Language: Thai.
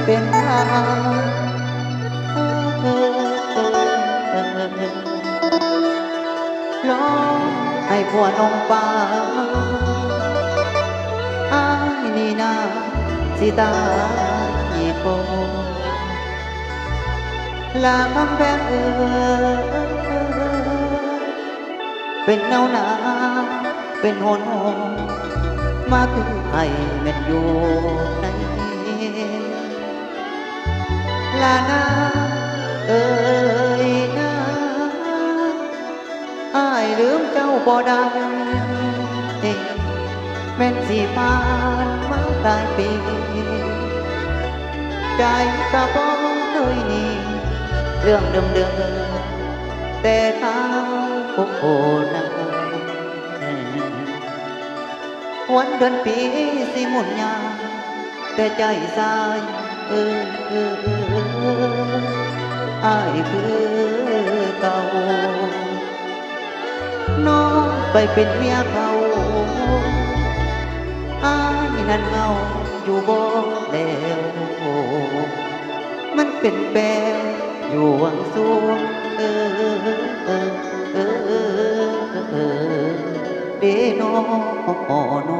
เป็นทางร้องให้ผัวนองป่าอ้ายนี่นาสิตายโกลาคำแพงเป็นเนาหนาเป็นหนหงมาคือไข่เม็ดอยู่ในลานาเอ่ยนาอ้ายลืมเจ้าบ่ได้แม่นสิผ่านมาหลายปีใจก็บ่เคยหนีเรื่องเดิมๆแต่ทางโอ้โหนะวันเดือนปีสิหมุนยาแต่ใจสายอ้ายคือเก่าน้องไปเป็นเมียเขาอ้ายนั่นเงาอยู่บ่แล้วมันเป็นแปลอยู่วังสูงเดโนโน